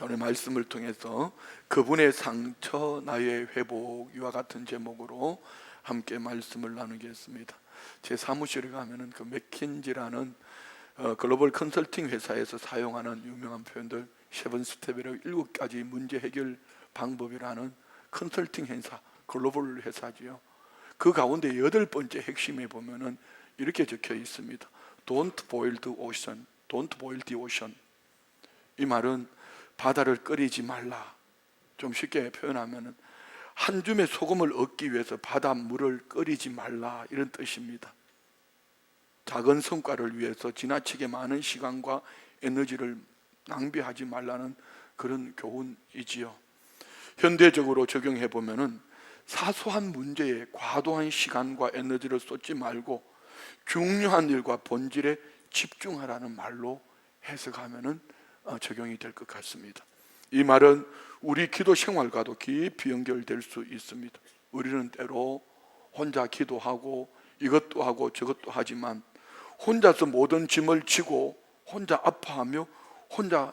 오늘 말씀을 통해서 그분의 상처 나의 회복, 이와 같은 제목으로 함께 말씀을 나누겠습니다. 제 사무실에 가면은 그 맥킨지라는 글로벌 컨설팅 회사에서 사용하는 유명한 표현들, 7스텝이라고 7가지 문제 해결 방법이라는 컨설팅 회사, 글로벌 회사지요. 그 가운데 8번째 핵심에 보면은 이렇게 적혀 있습니다. Don't boil the ocean. Don't boil the ocean. 이 말은 바다를 끓이지 말라. 좀 쉽게 표현하면은 한 줌의 소금을 얻기 위해서 바닷물을 끓이지 말라, 이런 뜻입니다. 작은 성과를 위해서 지나치게 많은 시간과 에너지를 낭비하지 말라는 그런 교훈이지요. 현대적으로 적용해 보면은 사소한 문제에 과도한 시간과 에너지를 쏟지 말고 중요한 일과 본질에 집중하라는 말로 해석하면은 적용이 될 것 같습니다. 이 말은 우리 기도 생활과도 깊이 연결될 수 있습니다. 우리는 때로 혼자 기도하고 이것도 하고 저것도 하지만 혼자서 모든 짐을 지고 혼자 아파하며 혼자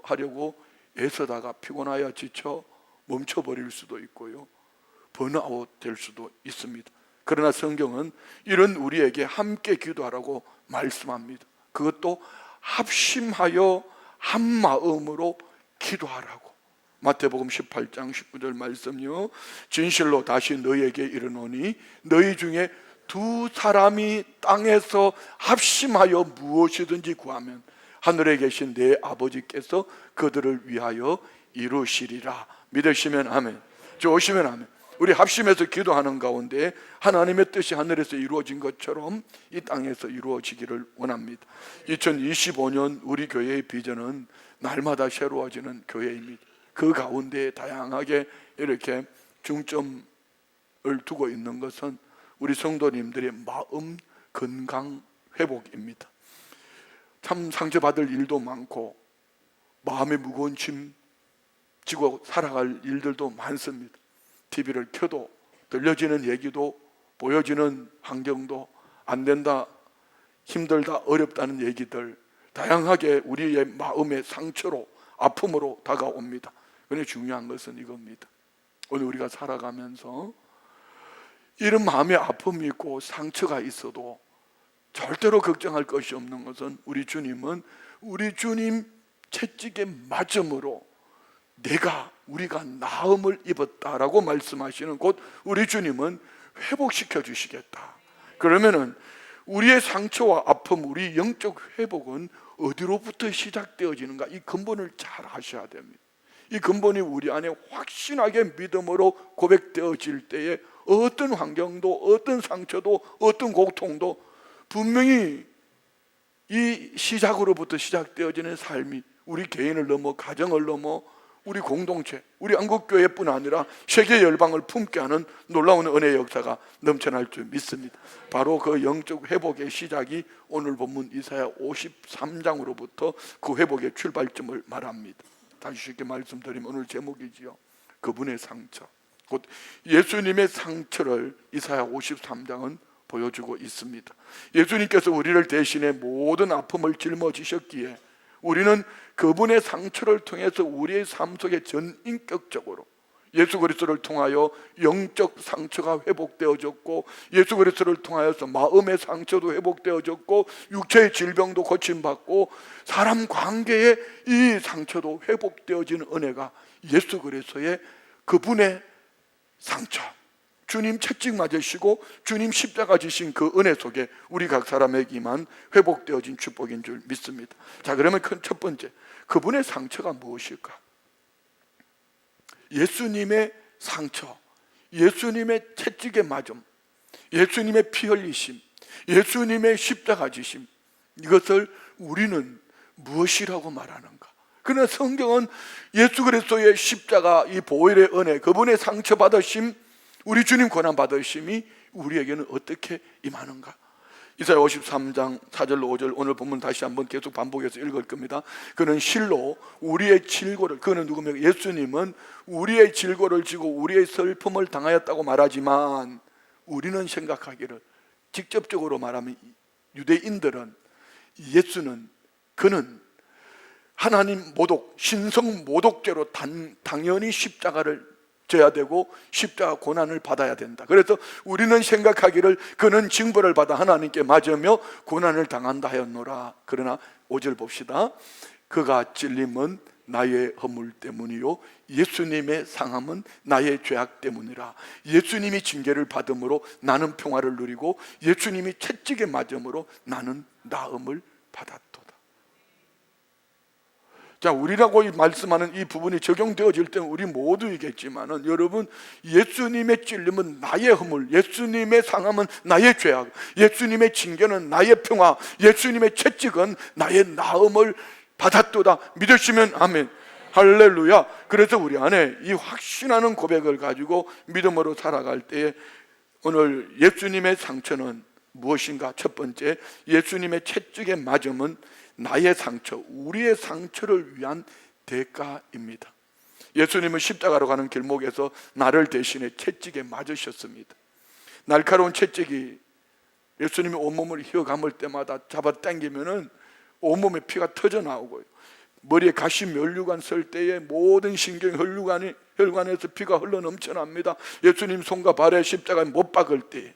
하려고 애쓰다가 피곤하여 지쳐 멈춰버릴 수도 있고요, 번아웃 될 수도 있습니다. 그러나 성경은 이런 우리에게 함께 기도하라고 말씀합니다. 그것도 합심하여 한 마음으로 기도하라고. 마태복음 18장 19절 말씀요, 진실로 다시 너희에게 이르노니 너희 중에 두 사람이 땅에서 합심하여 무엇이든지 구하면 하늘에 계신 내 아버지께서 그들을 위하여 이루시리라. 믿으시면 아멘, 좋으시면 아멘. 우리 합심해서 기도하는 가운데 하나님의 뜻이 하늘에서 이루어진 것처럼 이 땅에서 이루어지기를 원합니다. 2025년 우리 교회의 비전은 날마다 새로워지는 교회입니다. 그 가운데 다양하게 이렇게 중점을 두고 있는 것은 우리 성도님들의 마음 건강 회복입니다. 참 상처받을 일도 많고 마음에 무거운 짐 지고 살아갈 일들도 많습니다. TV를 켜도 들려지는 얘기도 보여지는 환경도 안 된다, 힘들다, 어렵다는 얘기들, 다양하게 우리의 마음의 상처로, 아픔으로 다가옵니다. 그런데 중요한 것은 이겁니다. 오늘 우리가 살아가면서 이런 마음의 아픔이 있고 상처가 있어도 절대로 걱정할 것이 없는 것은 우리 주님은 우리 주님 채찍에 맞음으로 우리가 나음을 입었다라고 말씀하시는 곧 우리 주님은 회복시켜 주시겠다. 그러면은 우리의 상처와 아픔, 우리 영적 회복은 어디로부터 시작되어지는가, 이 근본을 잘 아셔야 됩니다. 이 근본이 우리 안에 확신하게 믿음으로 고백되어질 때에 어떤 환경도, 어떤 상처도, 어떤 고통도 분명히 이 시작으로부터 시작되어지는 삶이 우리 개인을 넘어 가정을 넘어 우리 공동체, 우리 한국교회뿐 아니라 세계 열방을 품게 하는 놀라운 은혜의 역사가 넘쳐날 줄 믿습니다. 바로 그 영적 회복의 시작이 오늘 본문 이사야 53장으로부터 그 회복의 출발점을 말합니다. 다시 쉽게 말씀드리면 오늘 제목이지요, 그분의 상처, 곧 예수님의 상처를 이사야 53장은 보여주고 있습니다. 예수님께서 우리를 대신해 모든 아픔을 짊어지셨기에 우리는 그분의 상처를 통해서 우리의 삶 속에 전인격적으로 예수 그리스도를 통하여 영적 상처가 회복되어졌고, 예수 그리스도를 통하여서 마음의 상처도 회복되어졌고, 육체의 질병도 고침받고, 사람 관계에 이 상처도 회복되어지는 은혜가 예수 그리스도의 그분의 상처, 주님 채찍 맞으시고 주님 십자가 지신 그 은혜 속에 우리 각 사람에게만 회복되어진 축복인 줄 믿습니다. 자, 그러면 첫 번째, 그분의 상처가 무엇일까? 예수님의 상처, 예수님의 채찍에 맞음, 예수님의 피 흘리심, 예수님의 십자가 지심, 이것을 우리는 무엇이라고 말하는가? 그러나 성경은 예수 그리스도의 십자가, 이 보혈의 은혜, 그분의 상처 받으심, 우리 주님 고난 받으심이 우리에게는 어떻게 임하는가? 이사야 53장 4절로 5절 오늘 본문 다시 한번 계속 반복해서 읽을 겁니다. 그는 실로 우리의 질고를, 그는 누구며 예수님은 우리의 질고를 지고 우리의 슬픔을 당하였다고 말하지만, 우리는 생각하기를, 직접적으로 말하면 유대인들은 그는 하나님 모독, 신성 모독죄로 당연히 십자가를 져야 되고 십자가 고난을 받아야 된다. 그래서 우리는 생각하기를 그는 징벌을 받아 하나님께 맞으며 고난을 당한다 하였노라. 그러나 5절 봅시다. 그가 찔림은 나의 허물 때문이요 예수님의 상함은 나의 죄악 때문이라. 예수님이 징계를 받음으로 나는 평화를 누리고 예수님이 채찍에 맞음으로 나는 나음을 받았도다. 자, 우리라고 말씀하는 이 부분이 적용되어질 때는 우리 모두이겠지만은, 여러분, 예수님의 찔림은 나의 허물, 예수님의 상함은 나의 죄악, 예수님의 징계는 나의 평화, 예수님의 채찍은 나의 나음을 받았도다. 믿으시면 아멘. 할렐루야. 그래서 우리 안에 이 확신하는 고백을 가지고 믿음으로 살아갈 때에 오늘 예수님의 상처는 무엇인가? 첫 번째, 예수님의 채찍에 맞음은 나의 상처, 우리의 상처를 위한 대가입니다. 예수님은 십자가로 가는 길목에서 나를 대신해 채찍에 맞으셨습니다. 날카로운 채찍이 예수님이 온몸을 휘어감을 때마다 잡아당기면은 온몸에 피가 터져 나오고요, 머리에 가시 면류관 설 때에 모든 신경 혈관에서 피가 흘러 넘쳐납니다. 예수님 손과 발에 십자가에 못 박을 때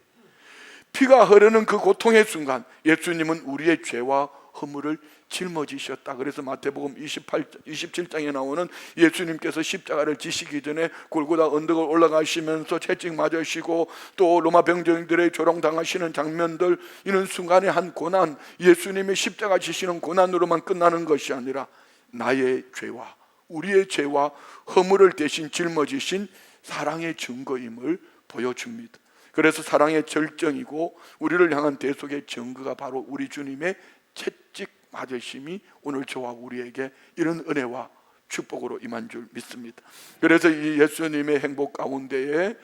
피가 흐르는 그 고통의 순간 예수님은 우리의 죄와 허물을 짊어지셨다. 그래서 마태복음 27장에 나오는 예수님께서 십자가를 지시기 전에 골고다 언덕을 올라가시면서 채찍 맞으시고 또 로마 병정들의 조롱당하시는 장면들, 이런 순간의 한 고난, 예수님의 십자가 지시는 고난으로만 끝나는 것이 아니라 나의 죄와 우리의 죄와 허물을 대신 짊어지신 사랑의 증거임을 보여줍니다. 그래서 사랑의 절정이고 우리를 향한 대속의 증거가 바로 우리 주님의 채찍 맞으심이 오늘 저와 우리에게 이런 은혜와 축복으로 임한 줄 믿습니다. 그래서 이 예수님의 행복 가운데에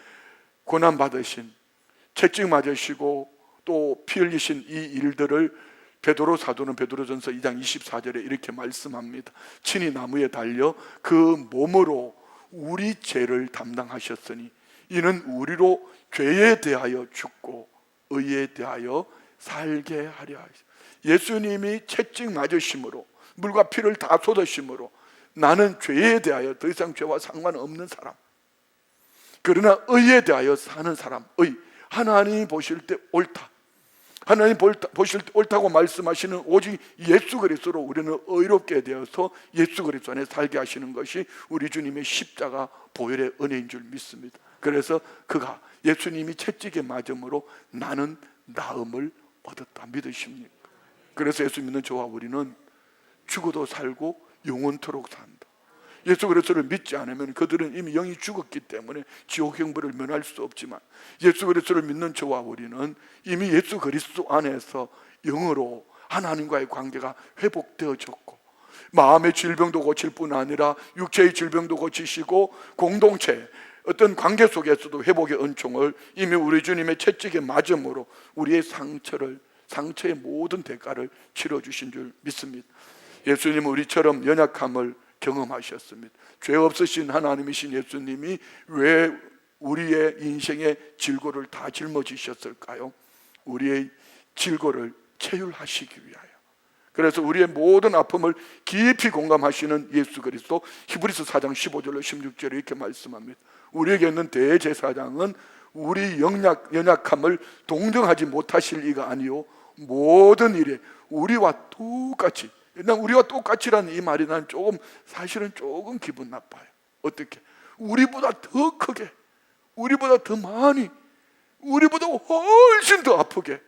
고난 받으신, 채찍 맞으시고 또 피 흘리신 이 일들을 베드로 사도는 베드로전서 2장 24절에 이렇게 말씀합니다. 친히 나무에 달려 그 몸으로 우리 죄를 담당하셨으니 이는 우리로 죄에 대하여 죽고 의에 대하여 살게 하려 하시오. 예수님이 채찍 맞으심으로, 물과 피를 다 쏟으심으로 나는 죄에 대하여 더 이상 죄와 상관없는 사람, 그러나 의에 대하여 사는 사람, 의, 하나님이 보실 때 옳다, 하나님 보실 때 옳다고 말씀하시는 오직 예수 그리스도로 우리는 의롭게 되어서 예수 그리스도 안에 살게 하시는 것이 우리 주님의 십자가 보혈의 은혜인 줄 믿습니다. 그래서 그가 예수님이 채찍에 맞음으로 나는 나음을 얻었다. 믿으십니까? 그래서 예수 믿는 저와 우리는 죽어도 살고 영원토록 산다. 예수 그리스도를 믿지 않으면 그들은 이미 영이 죽었기 때문에 지옥 형벌을 면할 수 없지만, 예수 그리스도를 믿는 저와 우리는 이미 예수 그리스도 안에서 영으로 하나님과의 관계가 회복되어졌고, 마음의 질병도 고칠 뿐 아니라 육체의 질병도 고치시고 공동체 어떤 관계 속에서도 회복의 은총을 이미 우리 주님의 채찍에 맞음으로 우리의 상처의 모든 대가를 치러주신 줄 믿습니다. 예수님은 우리처럼 연약함을 경험하셨습니다. 죄 없으신 하나님이신 예수님이 왜 우리의 인생의 질고를 다 짊어지셨을까요? 우리의 질고를 체휼하시기 위하여. 그래서 우리의 모든 아픔을 깊이 공감하시는 예수 그리스도, 히브리서 4장 15절로 16절에 이렇게 말씀합니다. 우리에게 있는 대제사장은 우리 연약함을 동정하지 못하실 이가 아니요 모든 일에 우리와 똑같이, 난 우리와 똑같이라는 이 말이 난 사실은 조금 기분 나빠요. 어떻게? 우리보다 더 크게, 우리보다 더 많이, 우리보다 훨씬 더 아프게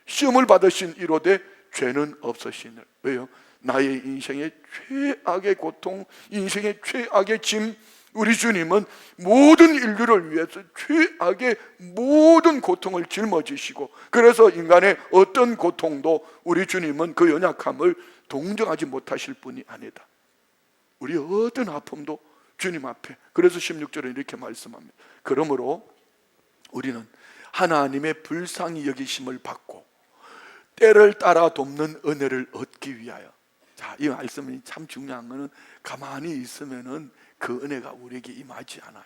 시험을 받으신 이로되 죄는 없으시늘. 왜요? 나의 인생의 최악의 고통, 인생의 최악의 짐, 우리 주님은 모든 인류를 위해서 최악의 모든 고통을 짊어지시고, 그래서 인간의 어떤 고통도 우리 주님은 그 연약함을 동정하지 못하실 분이 아니다. 우리 어떤 아픔도 주님 앞에, 그래서 16절에 이렇게 말씀합니다. 그러므로 우리는 하나님의 불쌍히 여기심을 받고 때를 따라 돕는 은혜를 얻기 위하여. 자, 이 말씀이 참 중요한 것은 가만히 있으면은 그 은혜가 우리에게 임하지 않아요.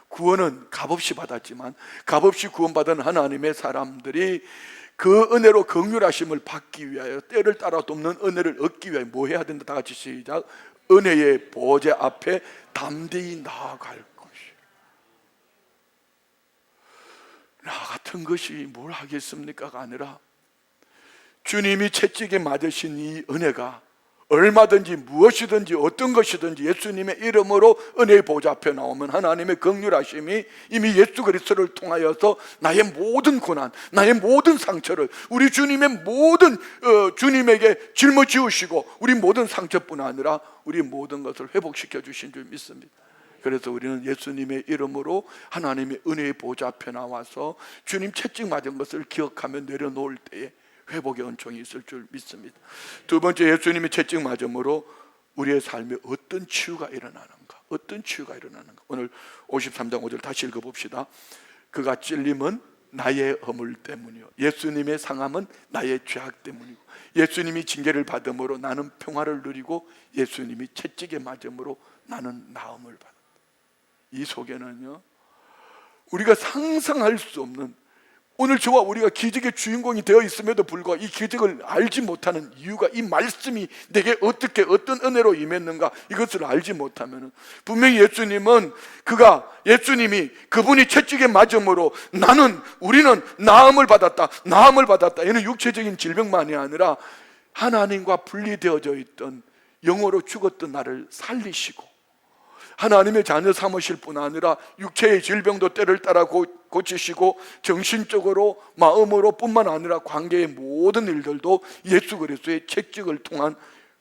구원은 값없이 받았지만 값없이 구원받은 하나님의 사람들이 그 은혜로 긍휼하심을 받기 위하여 때를 따라 돕는 은혜를 얻기 위하여 뭐 해야 된다? 다 같이 시작. 은혜의 보좌 앞에 담대히 나아갈 것이요. 나 같은 것이 뭘 하겠습니까가 아니라 주님이 채찍에 맞으신 이 은혜가 얼마든지 무엇이든지 어떤 것이든지 예수님의 이름으로 은혜의 보좌 앞에 나오면 하나님의 긍휼하심이 이미 예수 그리스도를 통하여서 나의 모든 고난, 나의 모든 상처를 우리 주님의 모든 주님에게 짊어지우시고 우리 모든 상처뿐 아니라 우리 모든 것을 회복시켜 주신 줄 믿습니다. 그래서 우리는 예수님의 이름으로 하나님의 은혜의 보좌 앞에 나와서 주님 채찍 맞은 것을 기억하며 내려놓을 때에 회복의 은총이 있을 줄 믿습니다. 두 번째, 예수님의 채찍 맞음으로 우리의 삶에 어떤 치유가 일어나는가? 어떤 치유가 일어나는가? 오늘 53장 5절 다시 읽어봅시다. 그가 찔림은 나의 허물 때문이요 예수님의 상함은 나의 죄악 때문이고 예수님이 징계를 받음으로 나는 평화를 누리고 예수님이 채찍에 맞음으로 나는 나음을 받았다. 이 속에는요 우리가 상상할 수 없는, 오늘 저와 우리가 기적의 주인공이 되어 있음에도 불구하고 이 기적을 알지 못하는 이유가 이 말씀이 내게 어떻게 어떤 은혜로 임했는가 이것을 알지 못하면 분명히 예수님은 예수님이 그분이 채찍에 맞음으로 우리는 나음을 받았다. 이는 육체적인 질병만이 아니라 하나님과 분리되어져 있던 영으로 죽었던 나를 살리시고 하나님의 자녀 삼으실 뿐 아니라 육체의 질병도 때를 따라 고치시고 정신적으로 마음으로 뿐만 아니라 관계의 모든 일들도 예수 그리스도의 채찍을 통한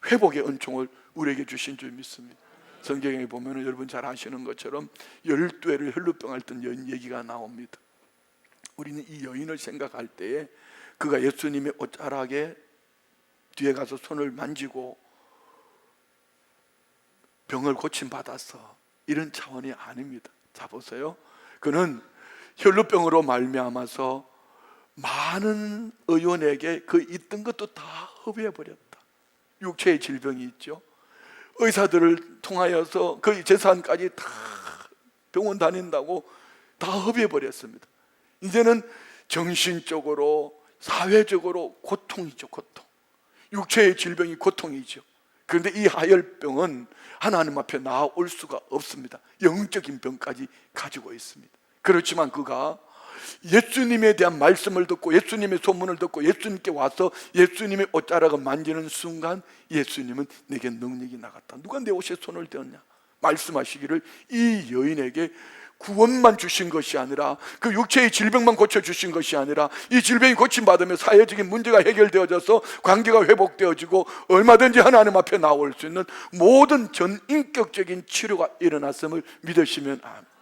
회복의 은총을 우리에게 주신 줄 믿습니다. 성경에 보면 여러분 잘 아시는 것처럼 12회를 혈루병 앓던 여인 얘기가 나옵니다. 우리는 이 여인을 생각할 때에 그가 예수님의 옷자락에 뒤에 가서 손을 만지고 병을 고침받아서 이런 차원이 아닙니다. 자 보세요. 그는 혈루병으로 말미암아서 많은 의원에게 그 있던 것도 다 허비해버렸다. 육체의 질병이 있죠. 의사들을 통하여서 그 재산까지 다 병원 다닌다고 다 허비해버렸습니다. 이제는 정신적으로 사회적으로 고통이죠. 고통. 육체의 질병이 고통이죠. 그런데 이 하혈병은 하나님 앞에 나아올 수가 없습니다. 영적인 병까지 가지고 있습니다. 그렇지만 그가 예수님에 대한 말씀을 듣고 예수님의 소문을 듣고 예수님께 와서 예수님의 옷자락을 만지는 순간 예수님은 내게 능력이 나갔다. 누가 내 옷에 손을 대었냐? 말씀하시기를 이 여인에게 구원만 주신 것이 아니라 그 육체의 질병만 고쳐주신 것이 아니라 이 질병이 고침받으며 사회적인 문제가 해결되어져서 관계가 회복되어지고 얼마든지 하나님 앞에 나올 수 있는 모든 전인격적인 치료가 일어났음을 믿으시면 아멘.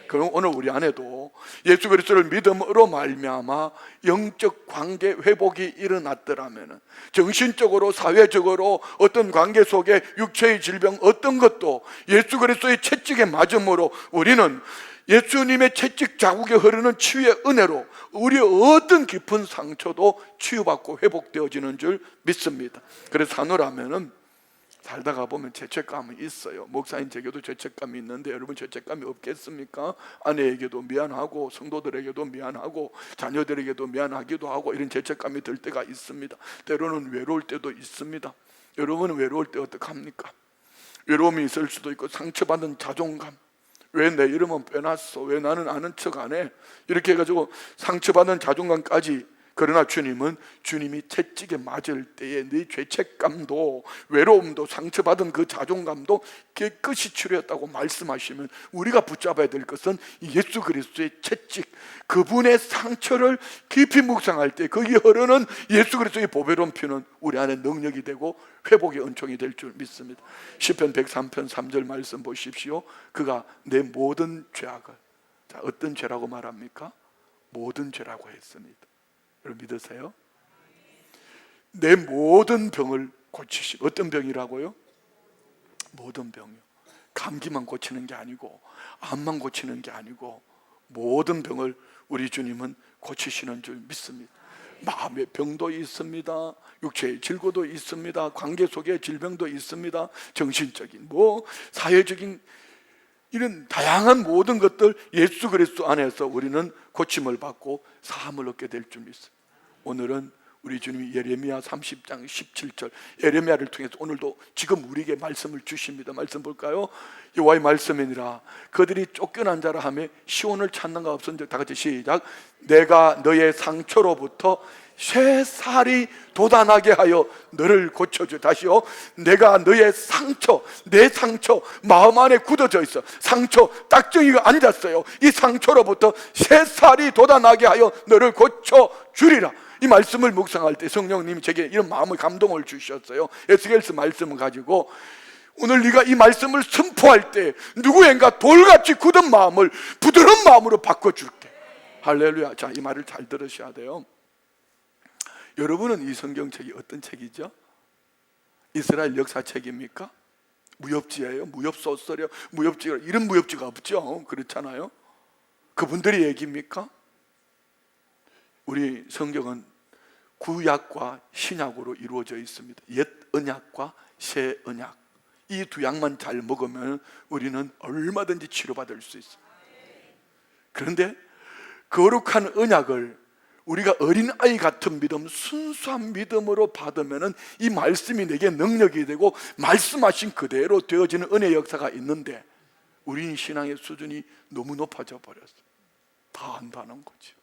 그럼 오늘 우리 안에도 예수 그리스도를 믿음으로 말미암아 영적 관계 회복이 일어났더라면 정신적으로 사회적으로 어떤 관계 속에 육체의 질병 어떤 것도 예수 그리스도의 채찍에 맞음으로 우리는 예수님의 채찍 자국에 흐르는 치유의 은혜로 우리의 어떤 깊은 상처도 치유받고 회복되어지는 줄 믿습니다. 그래서 사노라면은 살다가 보면 죄책감이 있어요. 목사인 제게도 죄책감이 있는데 여러분 죄책감이 없겠습니까? 아내에게도 미안하고 성도들에게도 미안하고 자녀들에게도 미안하기도 하고 이런 죄책감이 들 때가 있습니다. 때로는 외로울 때도 있습니다. 여러분은 외로울 때 어떡합니까? 외로움이 있을 수도 있고 상처받은 자존감, 왜 내 이름은 빼놨어? 왜 나는 아는 척 안 해? 이렇게 해가지고 상처받은 자존감까지. 그러나 주님은 주님이 채찍에 맞을 때에 네 죄책감도 외로움도 상처받은 그 자존감도 깨끗이 치료했다고 말씀하시면 우리가 붙잡아야 될 것은 예수 그리스도의 채찍, 그분의 상처를 깊이 묵상할 때 거기에 흐르는 예수 그리스도의 보배로운 피는 우리 안에 능력이 되고 회복의 은총이 될 줄 믿습니다. 시편 103편 3절 말씀 보십시오. 그가 내 모든 죄악을, 자, 어떤 죄라고 말합니까? 모든 죄라고 했습니다. 여러분 믿으세요? 내 모든 병을 고치시고, 어떤 병이라고요? 모든 병이요. 감기만 고치는 게 아니고 암만 고치는 게 아니고 모든 병을 우리 주님은 고치시는 줄 믿습니다. 마음의 병도 있습니다. 육체의 질고도 있습니다. 관계 속에 질병도 있습니다. 정신적인 사회적인 이런 다양한 모든 것들 예수 그리스도 안에서 우리는 고침을 받고 사함을 얻게 될 줄 믿습니다. 오늘은 우리 주님이 예레미야 30장 17절 예레미야를 통해서 오늘도 지금 우리에게 말씀을 주십니다. 말씀 볼까요? 여호와의 말씀이니라 그들이 쫓겨난 자라 하며 시온을 찾는가 없은즉 다 같이 시작. 내가 너의 상처로부터 쇠살이 돋아나게 하여 너를 고쳐줘. 다시요. 내가 너의 상처, 내 상처 마음 안에 굳어져 있어. 상처 딱정이가 앉았어요. 이 상처로부터 쇠살이 돋아나게 하여 너를 고쳐주리라. 이 말씀을 묵상할 때 성령님이 제게 이런 마음의 감동을 주셨어요. 에스겔서 말씀을 가지고 오늘 네가 이 말씀을 선포할 때 누구인가 돌같이 굳은 마음을 부드러운 마음으로 바꿔줄게. 할렐루야. 자, 이 말을 잘 들으셔야 돼요. 여러분은 이 성경책이 어떤 책이죠? 이스라엘 역사책입니까? 무협지예요? 무협소설이요? 무협지, 이런 무협지가 없죠. 그렇잖아요. 그분들의 얘기입니까? 우리 성경은 구약과 신약으로 이루어져 있습니다. 옛 언약과 새 언약, 이 두 약만 잘 먹으면 우리는 얼마든지 치료받을 수 있어요. 그런데 거룩한 언약을 우리가 어린아이 같은 믿음, 순수한 믿음으로 받으면 이 말씀이 내게 능력이 되고 말씀하신 그대로 되어지는 은혜 역사가 있는데 우리는 신앙의 수준이 너무 높아져 버렸어요. 다 안다는 거죠.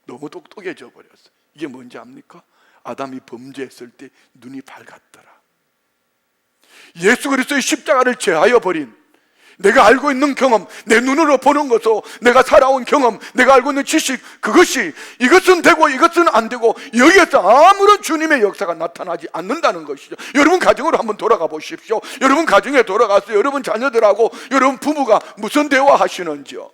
너무 똑똑해져 버렸어요. 이게 뭔지 압니까? 아담이 범죄했을 때 눈이 밝았더라. 예수 그리스도의 십자가를 제하여 버린, 내가 알고 있는 경험, 내 눈으로 보는 것으로 내가 살아온 경험, 내가 알고 있는 지식, 이것은 되고 이것은 안 되고 여기에서 아무런 주님의 역사가 나타나지 않는다는 것이죠. 여러분 가정으로 한번 돌아가 보십시오. 여러분 가정에 돌아가서 여러분 자녀들하고 여러분 부부가 무슨 대화하시는지요?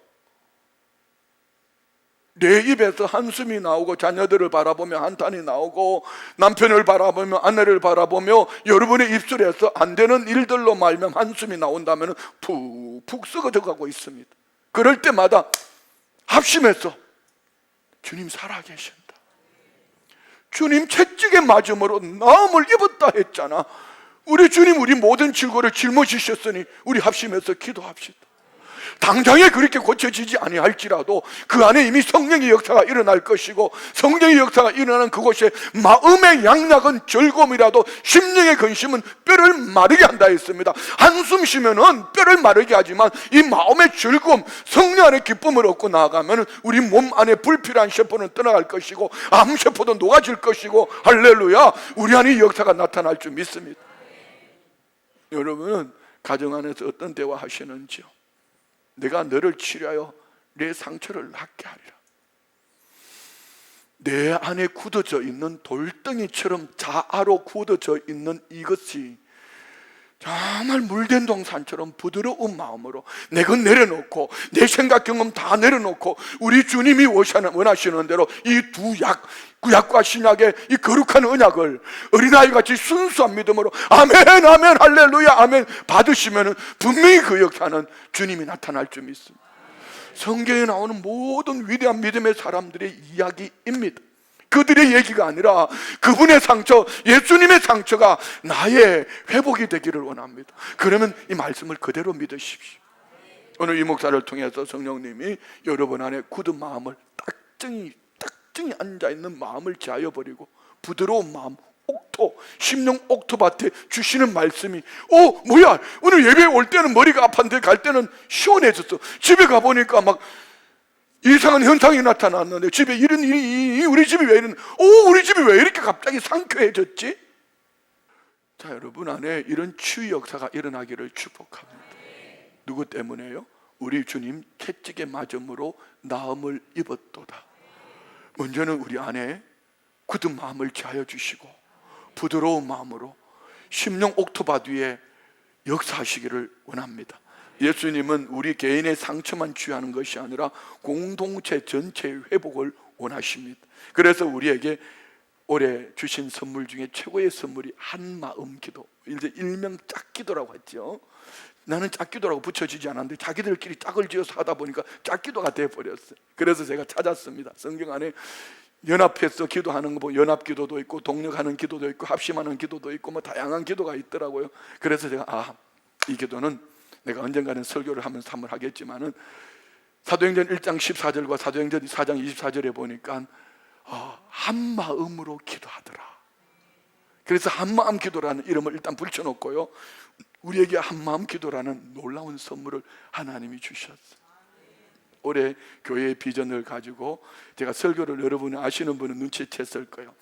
내 입에서 한숨이 나오고 자녀들을 바라보며 한탄이 나오고 남편을 바라보며 아내를 바라보며 여러분의 입술에서 안 되는 일들로 말면 한숨이 나온다면 푹푹 썩어져 가고 있습니다. 그럴 때마다 합심해서 주님 살아계신다, 주님 채찍에 맞음으로 나음을 입었다 했잖아. 우리 주님 우리 모든 질고를 짊어지셨으니 우리 합심해서 기도합시다. 당장에 그렇게 고쳐지지 아니할지라도 그 안에 이미 성령의 역사가 일어날 것이고, 성령의 역사가 일어나는 그곳에 마음의 양락은 즐거움이라도 심령의 근심은 뼈를 마르게 한다 했습니다. 한숨 쉬면은 뼈를 마르게 하지만 이 마음의 즐거움, 성령 안에 기쁨을 얻고 나아가면 우리 몸 안에 불필요한 세포는 떠나갈 것이고 암세포도 녹아질 것이고, 할렐루야, 우리 안에 역사가 나타날 줄 믿습니다. 여러분은 가정 안에서 어떤 대화 하시는지요? 내가 너를 치료하여 내 상처를 낫게 하리라. 내 안에 굳어져 있는 돌덩이처럼 자아로 굳어져 있는 이것이 정말 물된 동산처럼 부드러운 마음으로 내 것 내려놓고 내 생각 경험 다 내려놓고 우리 주님이 원하시는 대로 이 두 약, 구약과 신약의 이 거룩한 언약을 어린아이같이 순수한 믿음으로 아멘 아멘 할렐루야 아멘 받으시면 분명히 그 역사는 주님이 나타날 줄 믿습니다. 성경에 나오는 모든 위대한 믿음의 사람들의 이야기입니다. 그들의 얘기가 아니라 그분의 상처, 예수님의 상처가 나의 회복이 되기를 원합니다. 그러면 이 말씀을 그대로 믿으십시오. 오늘 이 목사를 통해서 성령님이 여러분 안에 굳은 마음을 딱정이 앉아있는 마음을 제하여버리고 부드러운 마음, 옥토, 심령 옥토밭에 주시는 말씀이 뭐야, 오늘 예배 올 때는 머리가 아팠는데 갈 때는 시원해졌어. 집에 가보니까 막 이상한 현상이 나타났는데 집에 이런 일이, 우리 집이 왜 이런, 우리 집이 왜 이렇게 갑자기 상쾌해졌지? 자, 여러분 안에 이런 치유 역사가 일어나기를 축복합니다. 누구 때문에요? 우리 주님 채찍에 맞음으로 나음을 입었도다. 먼저는 우리 안에 굳은 마음을 제하여 주시고 부드러운 마음으로 심령 옥토밭 위에 역사하시기를 원합니다. 예수님은 우리 개인의 상처만 치유하는 것이 아니라 공동체 전체의 회복을 원하십니다. 그래서 우리에게 올해 주신 선물 중에 최고의 선물이 한마음 기도, 이제 일명 짝기도라고 했죠. 나는 짝기도라고 붙여지지 않았는데 자기들끼리 짝을 지어서 하다 보니까 짝기도가 돼버렸어요. 그래서 제가 찾았습니다. 성경 안에 연합해서 기도하는 거 보면 연합기도도 있고 동력하는 기도도 있고 합심하는 기도도 있고 뭐 다양한 기도가 있더라고요. 그래서 제가 이 기도는 내가 언젠가는 설교를 하면서 한번 하겠지만은 사도행전 1장 14절과 사도행전 4장 24절에 보니까 한 마음으로 기도하더라. 그래서 한마음 기도라는 이름을 일단 붙여놓고요, 우리에게 한마음 기도라는 놀라운 선물을 하나님이 주셨어요. 올해 교회의 비전을 가지고 제가 설교를, 여러분이 아시는 분은 눈치챘을 거예요.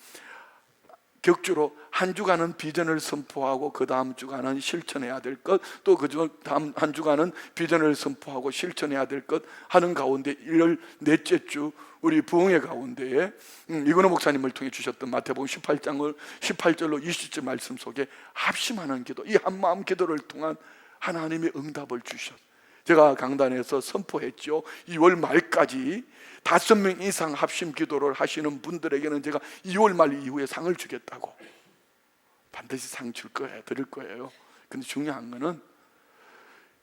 격주로 한 주간은 비전을 선포하고 그 다음 주간은 실천해야 될 것, 또 그 다음 한 주간은 비전을 선포하고 실천해야 될 것 하는 가운데 14째 주 우리 부흥회 가운데에 이건호 목사님을 통해 주셨던 마태복음 18절로 20절 말씀 속에 합심하는 기도, 이 한마음 기도를 통한 하나님의 응답을 주셨어요. 제가 강단에서 선포했죠. 2월 말까지 5명 이상 합심 기도를 하시는 분들에게는 제가 2월 말 이후에 상을 주겠다고. 반드시 상 줄 거예요. 드릴 거예요. 근데 중요한 거는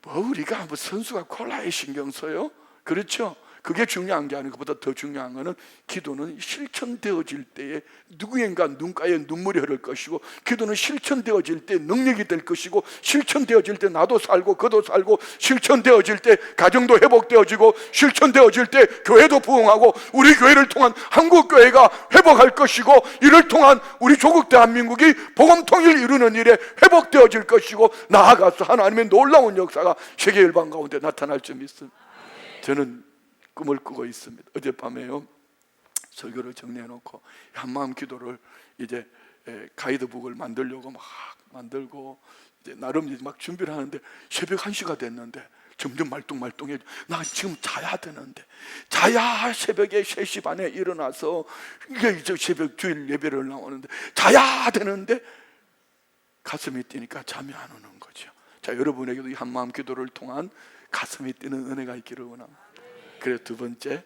우리가 뭐 선수가 콜라에 신경 써요? 그렇죠? 그게 중요한 게 아니고 그보다 더 중요한 거는 기도는 실천되어질 때에 누구인가 눈가에 눈물이 흐를 것이고, 기도는 실천되어질 때 능력이 될 것이고, 실천되어질 때 나도 살고 그도 살고, 실천되어질 때 가정도 회복되어지고, 실천되어질 때 교회도 부흥하고 우리 교회를 통한 한국교회가 회복할 것이고, 이를 통한 우리 조국 대한민국이 복음통일 이루는 일에 회복되어질 것이고, 나아가서 하나님의 놀라운 역사가 세계 열방 가운데 나타날 줄 믿습니다. 저는 꿈을 꾸고 있습니다. 어젯밤에요, 설교를 정리해놓고 한마음 기도를 이제 가이드북을 만들려고 막 만들고 이제 나름 이제 막 준비를 하는데 새벽 1시가 됐는데 점점 말똥말똥해. 나 지금 자야 되는데, 자야 새벽에 3시 반에 일어나서 이게 이제 새벽 주일 예배를 나오는데 자야 되는데 가슴이 뛰니까 잠이 안 오는 거죠. 자, 여러분에게도 이 한마음 기도를 통한 가슴이 뛰는 은혜가 있기를 원합니다. 그래서 두 번째,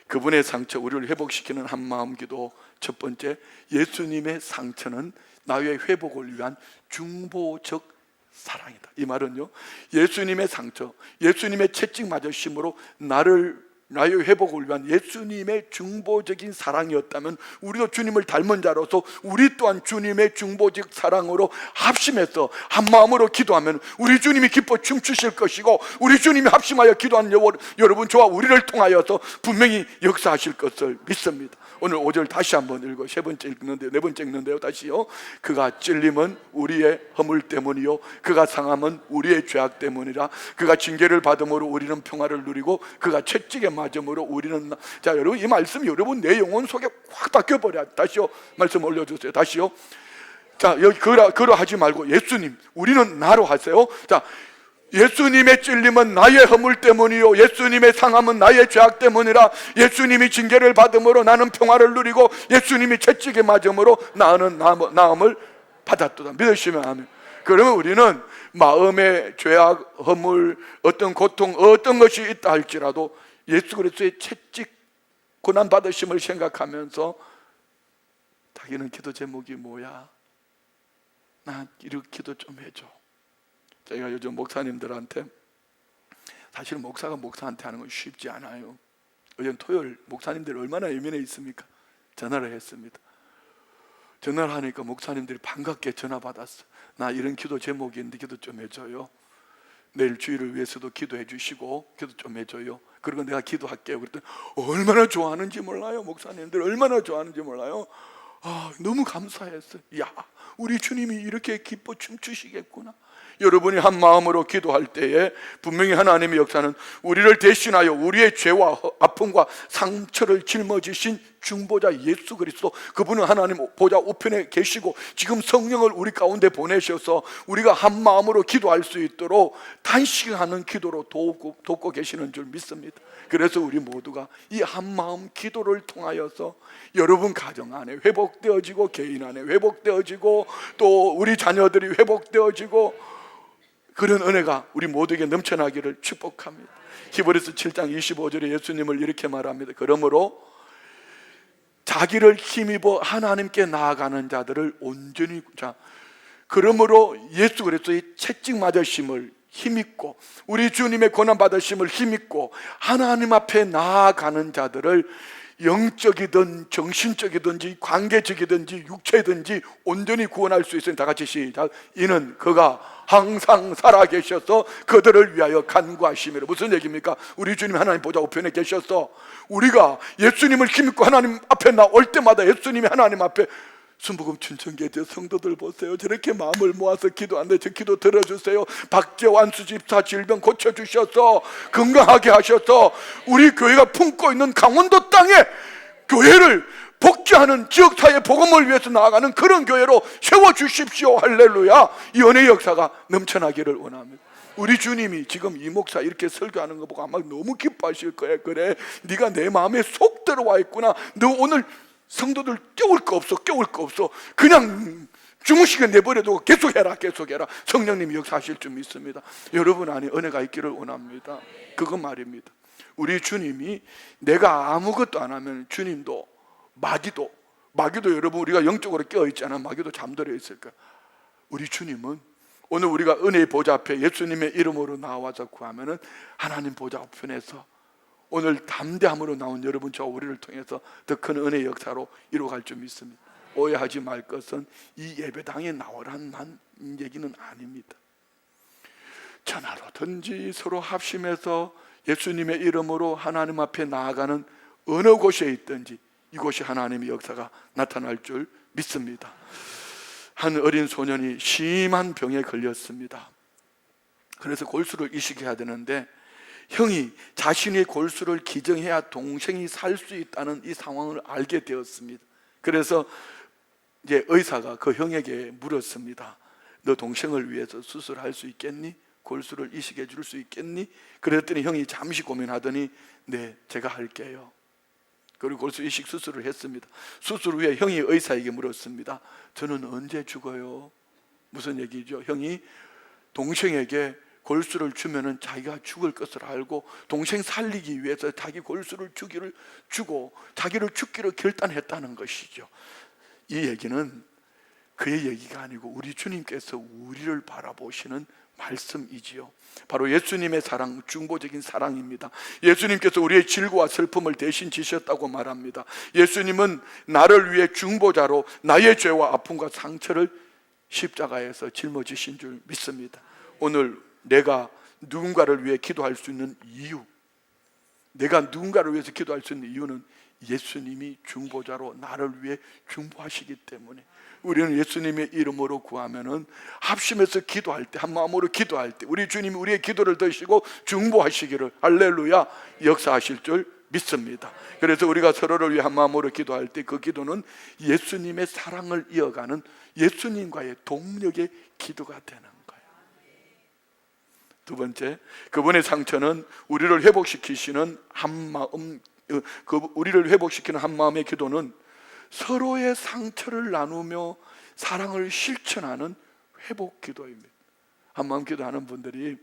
그분의 상처, 우리를 회복시키는 한마음 기도. 첫 번째, 예수님의 상처는 나의 회복을 위한 중보적 사랑이다. 이 말은요, 예수님의 상처, 예수님의 채찍 맞으심으로 나의 회복을 위한 예수님의 중보적인 사랑이었다면, 우리도 주님을 닮은 자로서 우리 또한 주님의 중보적 사랑으로 합심해서 한 마음으로 기도하면 우리 주님이 기뻐 춤추실 것이고, 우리 주님이 합심하여 기도한 여러분 저와 우리를 통하여서 분명히 역사하실 것을 믿습니다. 오늘 5절 다시 한번 읽고 네 번째 읽는데요. 다시요. 그가 찔림은 우리의 허물 때문이요, 그가 상함은 우리의 죄악 때문이라. 그가 징계를 받음으로 우리는 평화를 누리고 그가 채찍에 맞음으로 우리는 자, 여러분 이 말씀 여러분 내 영혼 속에 확 박혀버려. 다시요. 말씀 올려주세요. 다시요. 자, 여기 그러 하지 말고 예수님, 우리는 나로 하세요. 자, 예수님의 찔림은 나의 허물 때문이요, 예수님의 상함은 나의 죄악 때문이라. 예수님이 징계를 받음으로 나는 평화를 누리고, 예수님이 채찍에 맞음으로 나는 나음을 받았도다. 믿으시면 아멘. 그러면 우리는 마음의 죄악, 허물, 어떤 고통, 어떤 것이 있다 할지라도 예수 그리스도의 채찍 고난 받으심을 생각하면서 자기는 기도 제목이 뭐야? 나 이렇게 기도 좀 해줘. 제가 요즘 목사님들한테, 사실 목사가 목사한테 하는 건 쉽지 않아요. 요즘 토요일 목사님들 얼마나 예민해 있습니까? 전화를 했습니다. 전화를 하니까 목사님들이 반갑게 전화 받았어. 나 이런 기도 제목이 있는데 기도 좀 해줘요. 내일 주일을 위해서도 기도해 주시고 기도 좀 해줘요. 그리고 내가 기도할게요. 그랬더니 얼마나 좋아하는지 몰라요. 목사님들 얼마나 좋아하는지 몰라요. 너무 감사했어요. 야, 우리 주님이 이렇게 기뻐 춤추시겠구나. 여러분이 한 마음으로 기도할 때에 분명히 하나님의 역사는 우리를 대신하여 우리의 죄와 아픔과 상처를 짊어지신 중보자 예수 그리스도, 그분은 하나님 보좌 우편에 계시고 지금 성령을 우리 가운데 보내셔서 우리가 한 마음으로 기도할 수 있도록 단식하는 기도로 돕고 계시는 줄 믿습니다. 그래서 우리 모두가 이 한 마음 기도를 통하여서 여러분 가정 안에 회복되어지고, 개인 안에 회복되어지고, 또 우리 자녀들이 회복되어지고, 그런 은혜가 우리 모두에게 넘쳐나기를 축복합니다. 히브리서 7장 25절에 예수님을 이렇게 말합니다. 그러므로 자기를 힘입어 하나님께 나아가는 자들을 온전히, 그러므로 예수 그리스도의 채찍 맞으심을 힘입고, 우리 주님의 고난 받으심을 힘입고 하나님 앞에 나아가는 자들을 영적이든 정신적이든지 관계적이든지 육체든지 온전히 구원할 수 있으니 다 같이 시작. 이는 그가 항상 살아계셔서 그들을 위하여 간구하심이라. 무슨 얘기입니까? 우리 주님 하나님 보좌 우편에 계셔서 우리가 예수님을 힘입고 하나님 앞에 나올 때마다 예수님이 하나님 앞에 순복음 춘천교회 성도들 보세요. 저렇게 마음을 모아서 기도하는데 저 기도 들어주세요. 박재환 수집사 질병 고쳐주셔서 건강하게 하셔서 우리 교회가 품고 있는 강원도 땅에 교회를 복지하는 지역사회 복음을 위해서 나아가는 그런 교회로 세워주십시오. 할렐루야. 이 은혜의 역사가 넘쳐나기를 원합니다. 우리 주님이 지금 이 목사 이렇게 설교하는 거 보고 아마 너무 기뻐하실 거예요. 그래, 네가 내 마음에 속 들어와 있구나. 너 오늘 성도들 깨울 거 없어. 그냥 주무시게 내버려두고 계속해라. 성령님이 역사하실 줄 믿습니다. 여러분 안에 은혜가 있기를 원합니다. 그건 말입니다. 우리 주님이 내가 아무것도 안 하면 주님도 마귀도 여러분 우리가 영적으로 깨어있잖아. 마귀도 잠들어 있을 거야. 우리 주님은 오늘 우리가 은혜의 보좌 앞에 예수님의 이름으로 나와서 구하면은 하나님 보좌 우편에서 오늘 담대함으로 나온 여러분 저와 우리를 통해서 더 큰 은혜의 역사로 이루어갈 줄 믿습니다. 오해하지 말 것은 이 예배당에 나오라는 얘기는 아닙니다. 전화로든지 서로 합심해서 예수님의 이름으로 하나님 앞에 나아가는 어느 곳에 있든지 이곳이 하나님의 역사가 나타날 줄 믿습니다. 한 어린 소년이 심한 병에 걸렸습니다. 그래서 골수를 이식해야 되는데 형이 자신의 골수를 기증해야 동생이 살 수 있다는 이 상황을 알게 되었습니다. 그래서 이제 의사가 그 형에게 물었습니다. 너 동생을 위해서 수술할 수 있겠니? 골수를 이식해 줄 수 있겠니? 그랬더니 형이 잠시 고민하더니 네, 제가 할게요. 그리고 골수 이식 수술을 했습니다. 수술 후에 형이 의사에게 물었습니다. 저는 언제 죽어요? 무슨 얘기죠? 형이 동생에게 골수를 주면은 자기가 죽을 것을 알고 동생 살리기 위해서 자기 골수를 주고 자기를 죽기로 결단했다는 것이죠. 이 얘기는 그의 얘기가 아니고 우리 주님께서 우리를 바라보시는 말씀이지요. 바로 예수님의 사랑, 중보적인 사랑입니다. 예수님께서 우리의 질고와 슬픔을 대신 지셨다고 말합니다. 예수님은 나를 위해 중보자로 나의 죄와 아픔과 상처를 십자가에서 짊어지신 줄 믿습니다. 오늘 내가 누군가를 위해 기도할 수 있는 이유, 내가 누군가를 위해서 기도할 수 있는 이유는 예수님이 중보자로 나를 위해 중보하시기 때문에 우리는 예수님의 이름으로 구하면은 합심해서 기도할 때, 한 마음으로 기도할 때 우리 주님이 우리의 기도를 들으시고 중보하시기를 할렐루야 역사하실 줄 믿습니다. 그래서 우리가 서로를 위해 한 마음으로 기도할 때 그 기도는 예수님의 사랑을 이어가는 예수님과의 동력의 기도가 되는 거예요. 두 번째, 그분의 상처는 우리를 회복시키시는 우리를 회복시키는 한 마음의 기도는 서로의 상처를 나누며 사랑을 실천하는 회복 기도입니다. 한 마음 기도하는 분들이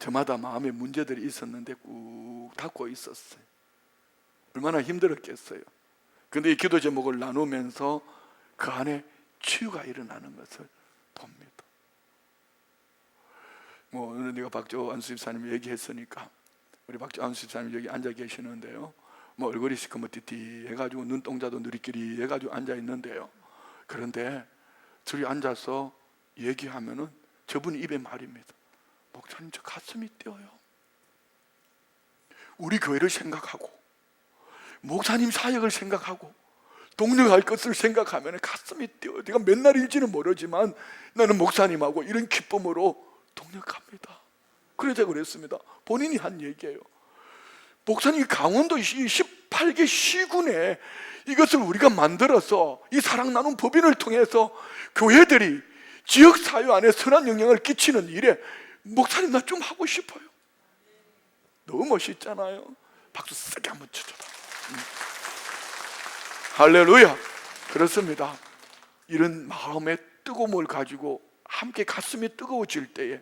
저마다 마음에 문제들이 있었는데 꾹 닫고 있었어요. 얼마나 힘들었겠어요. 그런데 이 기도 제목을 나누면서 그 안에 치유가 일어나는 것을 봅니다. 오늘 내가 박조안 수집사님 얘기했으니까 우리 박조안 수집사님 여기 앉아 계시는데요. 얼굴이 시커멓띠띠 해가지고 눈동자도 느리끼리 해가지고 앉아 있는데요. 그런데 저기 앉아서 얘기하면은 저분 입에 말입니다. 목사님, 저 가슴이 뛰어요. 우리 교회를 생각하고 목사님 사역을 생각하고 동력할 것을 생각하면 가슴이 뛰어요. 내가 맨날 일지는 모르지만 나는 목사님하고 이런 기쁨으로 동력합니다. 그래서 그랬습니다. 본인이 한 얘기예요. 목사님이 강원도 18개 시군에 이것을 우리가 만들어서 이 사랑 나눔 법인을 통해서 교회들이 지역사회 안에 선한 영향을 끼치는 일에 목사님 나 좀 하고 싶어요. 너무 멋있잖아요. 박수 세게 한번 쳐줘라. 할렐루야. 그렇습니다. 이런 마음의 뜨거움을 가지고 함께 가슴이 뜨거워질 때에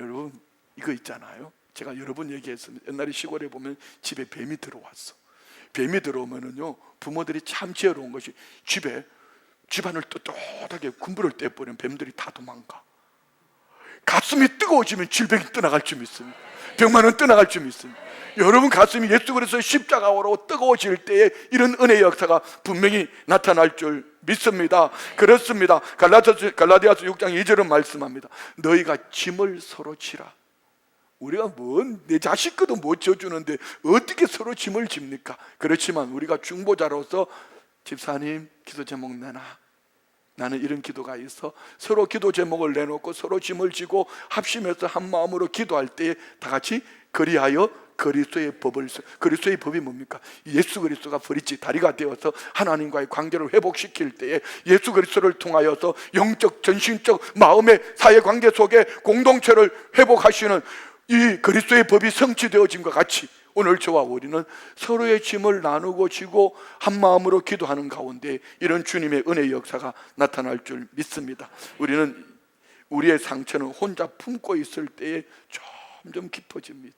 여러분 이거 있잖아요. 제가 여러 번 얘기했습니다. 옛날에 시골에 보면 집에 뱀이 들어왔어. 뱀이 들어오면은요 부모들이 참 지혜로운 것이 집안을 떳떳하게 군부를 떼버리면 뱀들이 다 도망가. 가슴이 뜨거워지면 질병이 떠나갈 줄 믿습니다. 병만은 떠나갈 줄 믿습니다. 여러분 가슴이 예수 그리스도의 십자가로 뜨거워질 때에 이런 은혜의 역사가 분명히 나타날 줄 믿습니다. 그렇습니다. 갈라디아서 6장 2절은 말씀합니다. 너희가 짐을 서로 지라. 우리가 내 자식 것도 못 져주는데 어떻게 서로 짐을 집니까? 그렇지만 우리가 중보자로서 집사님 기도 제목 내놔, 나는 이런 기도가 있어, 서로 기도 제목을 내놓고 서로 짐을 지고 합심해서 한 마음으로 기도할 때 다 같이 그리하여 그리스도의 법이 뭡니까? 예수 그리스도가 브릿지 다리가 되어서 하나님과의 관계를 회복시킬 때에 예수 그리스도를 통하여서 영적, 전신적, 마음의 사회관계 속에 공동체를 회복하시는 이 그리스도의 법이 성취되어짐과 같이 오늘 저와 우리는 서로의 짐을 나누고 지고 한 마음으로 기도하는 가운데 이런 주님의 은혜의 역사가 나타날 줄 믿습니다. 우리는 우리의 상처는 혼자 품고 있을 때에 점점 깊어집니다.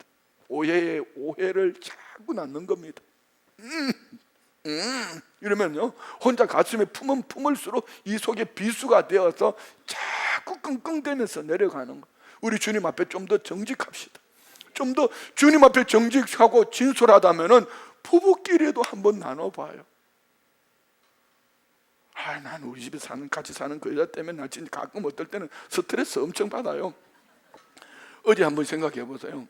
오해를 자꾸 낳는 겁니다. 이러면요, 혼자 가슴에 품을수록 이 속에 비수가 되어서 자꾸 끙끙대면서 내려가는 거예요. 우리 주님 앞에 좀 더 정직합시다. 좀 더 주님 앞에 정직하고 진솔하다면은 부부끼리도 한번 나눠봐요. 난 우리 집에 같이 사는 그 여자 때문에 나 진짜 가끔 어떨 때는 스트레스 엄청 받아요. 어제 한번 생각해 보세요.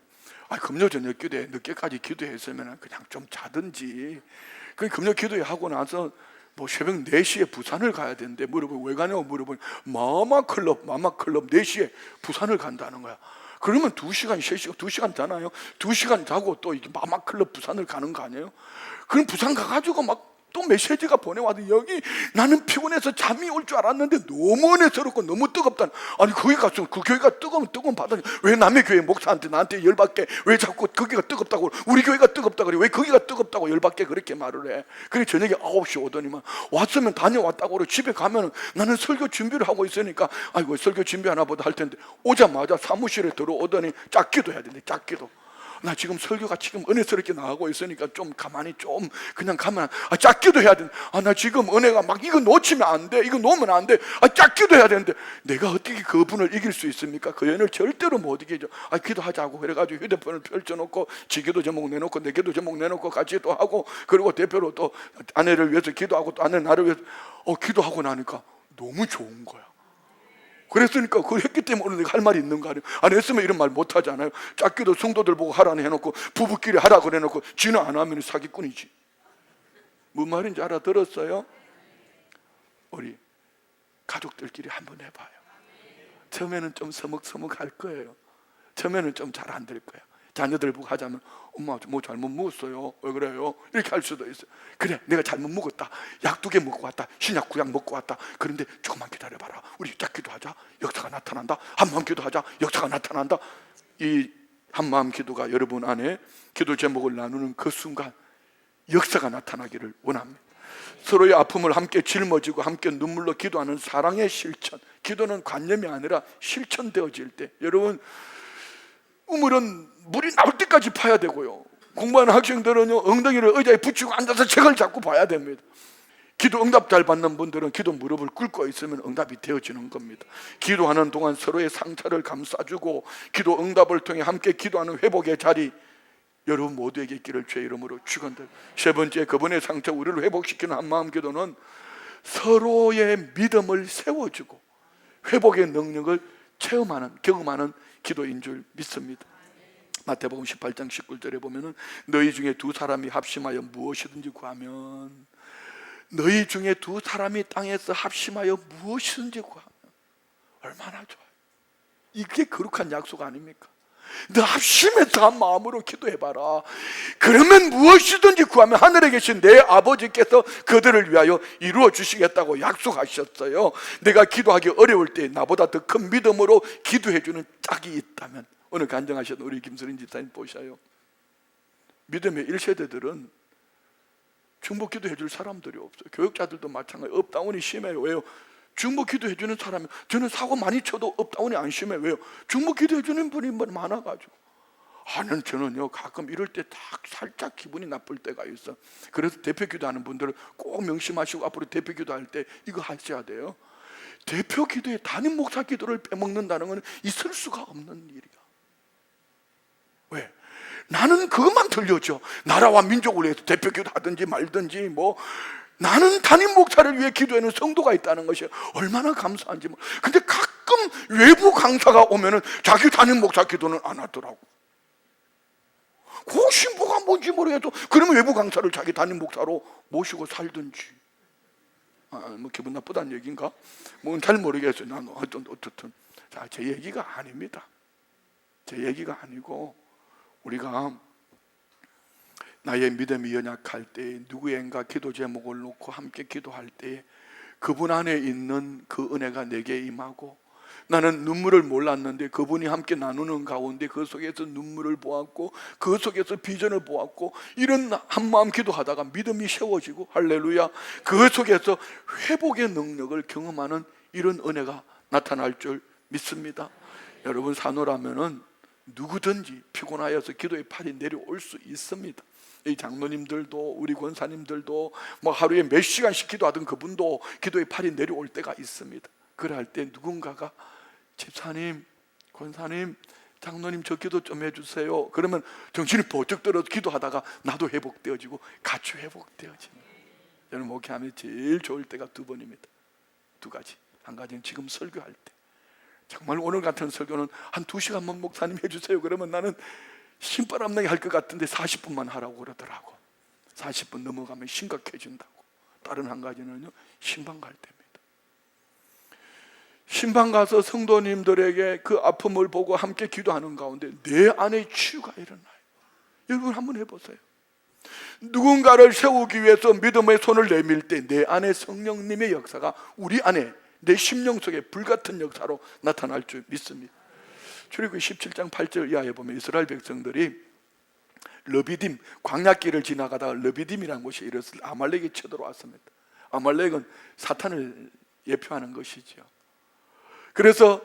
금요 저녁 기도에 늦게까지 기도했으면 그냥 좀 자든지. 금요 기도회 하고 나서 새벽 4시에 부산을 가야 되는데 왜 가냐고 물어보니 마마클럽 4시에 부산을 간다는 거야. 그러면 2시간, 3시간, 2시간 자나요? 2시간 자고 또 이렇게 마마클럽 부산을 가는 거 아니에요? 그럼 부산 가가지고 막 또 메시지가 보내와도 여기 나는 피곤해서 잠이 올 줄 알았는데 너무 은혜스럽고 너무 뜨겁다. 아니 거기 가서 그 교회가 뜨거운 바다니 왜 남의 교회 목사한테 나한테 열받게 왜 자꾸 거기가 뜨겁다고 우리 교회가 뜨겁다고 그래 왜 거기가 뜨겁다고 열받게 그렇게 말을 해. 그래 저녁에 9시 오더니만 왔으면 다녀왔다고 그러고 집에 가면 나는 설교 준비를 하고 있으니까 아이고 설교 준비하나 보다 할 텐데 오자마자 사무실에 들어오더니 짝기도 해야 되는데 짝기도. 나 지금 설교가 지금 은혜스럽게 나가고 있으니까 좀 가만히 좀 그냥 가면 짝기도 해야 되는데 나 지금 은혜가 막 이거 놓치면 안 돼, 이거 놓으면 안 돼, 짝기도 해야 되는데 내가 어떻게 그분을 이길 수 있습니까? 그 연을 절대로 못 이기죠. 기도하자고 그래가지고 휴대폰을 펼쳐놓고 지 기도 제목 내놓고 내 기도 제목 내놓고 같이 또 하고 그리고 대표로 또 아내를 위해서 기도하고 또 아내 나를 위해서 기도하고 나니까 너무 좋은 거야. 그랬으니까 그걸 했기 때문에 오늘 내가 할 말이 있는 거 아니에요? 안 했으면 이런 말 못 하잖아요. 짝기도 성도들 보고 하라는 해놓고 부부끼리 하라 그래놓고 지는 안 하면 사기꾼이지. 뭔 말인지 알아들었어요? 우리 가족들끼리 한번 해봐요. 처음에는 좀 서먹서먹할 거예요. 처음에는 좀 잘 안 될 거예요. 자녀들 보고 하자면 엄마 뭐 잘못 먹었어요. 왜 그래요? 이렇게 할 수도 있어요. 그래 내가 잘못 먹었다. 약 2개 먹고 왔다. 신약 구약 먹고 왔다. 그런데 조금만 기다려봐라. 우리 짝 기도하자. 역사가 나타난다. 한마음 기도하자. 역사가 나타난다. 이 한마음 기도가 여러분 안에 기도 제목을 나누는 그 순간 역사가 나타나기를 원합니다. 서로의 아픔을 함께 짊어지고 함께 눈물로 기도하는 사랑의 실천. 기도는 관념이 아니라 실천되어질 때 여러분 우물은 물이 나올 때까지 파야 되고요. 공부하는 학생들은 엉덩이를 의자에 붙이고 앉아서 책을 잡고 봐야 됩니다. 기도 응답 잘 받는 분들은 기도 무릎을 꿇고 있으면 응답이 되어지는 겁니다. 기도하는 동안 서로의 상처를 감싸주고 기도 응답을 통해 함께 기도하는 회복의 자리 여러분 모두에게 있기를 주의 이름으로 축원드립니다. 세 번째, 그분의 상처 우리를 회복시키는 한마음 기도는 서로의 믿음을 세워주고 회복의 능력을 경험하는 기도인 줄 믿습니다. 마태복음 18장 19절에 보면은 너희 중에 2사람이 합심하여 무엇이든지 구하면 너희 중에 2사람이 땅에서 합심하여 무엇이든지 구하면 얼마나 좋아요. 이게 거룩한 약속 아닙니까? 너 합심해서 한 마음으로 기도해봐라. 그러면 무엇이든지 구하면 하늘에 계신 내 아버지께서 그들을 위하여 이루어 주시겠다고 약속하셨어요. 내가 기도하기 어려울 때 나보다 더 큰 믿음으로 기도해주는 짝이 있다면 오늘 간증하셨던 우리 김수린 집사님 보셔요. 믿음의 1세대들은 중보 기도해 줄 사람들이 없어요. 교육자들도 마찬가지. 업다운이 심해요. 왜요? 중보 기도해 주는 사람이 저는 사고 많이 쳐도 업다운이 안 심해요. 왜요? 중보 기도해 주는 분이 많아가지고. 저는요 가끔 이럴 때 딱 살짝 기분이 나쁠 때가 있어. 그래서 대표 기도하는 분들은 꼭 명심하시고 앞으로 대표 기도할 때 이거 하셔야 돼요. 대표 기도에 담임 목사 기도를 빼먹는다는 건 있을 수가 없는 일이야. 왜? 나는 그것만 들려줘. 나라와 민족을 위해서 대표기도 하든지 말든지 나는 담임 목사를 위해 기도하는 성도가 있다는 것이 얼마나 감사한지. 근데 가끔 외부 강사가 오면은 자기 담임 목사 기도는 안 하더라고. 그 신부가 뭔지 모르겠어. 그러면 외부 강사를 자기 담임 목사로 모시고 살든지. 기분 나쁘다는 얘기인가? 잘 모르겠어요. 나는 어쨌든 제 얘기가 아닙니다. 제 얘기가 아니고, 우리가 나의 믿음이 연약할 때 누구인가 기도 제목을 놓고 함께 기도할 때 그분 안에 있는 그 은혜가 내게 임하고, 나는 눈물을 몰랐는데 그분이 함께 나누는 가운데 그 속에서 눈물을 보았고 그 속에서 비전을 보았고, 이런 한마음 기도하다가 믿음이 세워지고, 할렐루야, 그 속에서 회복의 능력을 경험하는 이런 은혜가 나타날 줄 믿습니다. 여러분, 산후라면은 누구든지 피곤하여서 기도의 팔이 내려올 수 있습니다. 이 장로님들도 우리 권사님들도 하루에 몇 시간씩 기도하던 그분도 기도의 팔이 내려올 때가 있습니다. 그럴 때 누군가가 집사님, 권사님, 장로님 저 기도 좀 해주세요. 그러면 정신이 번쩍 들어서 기도하다가 나도 회복되어지고 같이 회복되어집니다. 저는 목회하면 제일 좋을 때가 두 번입니다. 두 가지. 한 가지는 지금 설교할 때, 정말 오늘 같은 설교는 한 2시간만 목사님 해주세요. 그러면 나는 신바람 나게 할 것 같은데 40분만 하라고 그러더라고. 40분 넘어가면 심각해진다고. 다른 한 가지는요, 신방 갈 때입니다. 신방 가서 성도님들에게 그 아픔을 보고 함께 기도하는 가운데 내 안에 치유가 일어나요. 여러분 한번 해보세요. 누군가를 세우기 위해서 믿음의 손을 내밀 때 내 안에 성령님의 역사가 우리 안에, 내 심령 속에 불같은 역사로 나타날 줄 믿습니다. 출애굽기 17장 8절 이하에 보면 이스라엘 백성들이 르비딤, 광야길을 지나가다가 르비딤이라는 곳에 이르렀을 때 아말렉이 쳐들어왔습니다. 아말렉은 사탄을 예표하는 것이죠. 그래서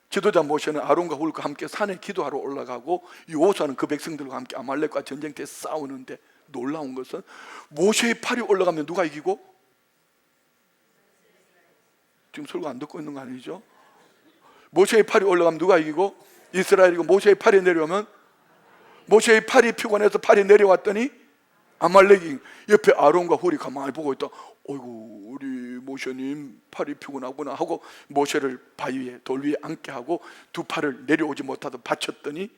지도자 모세는 아론과 훌과 함께 산에 기도하러 올라가고, 여호수아는 그 백성들과 함께 아말렉과 전쟁터에 싸우는데, 놀라운 것은 모세의 팔이 올라가면 누가 이기고? 지금 설교 안 듣고 있는 거 아니죠? 모세의 팔이 올라가면 누가 이기고? 이스라엘이고, 모세의 팔이 내려오면, 모세의 팔이 피곤해서 팔이 내려왔더니 아말렉이, 옆에 아론과 훌이 가만히 보고 있다. 어이구, 우리 모세님 팔이 피곤하구나 하고 모세를 바위에, 돌 위에 앉게 하고 두 팔을 내려오지 못하도록 받쳤더니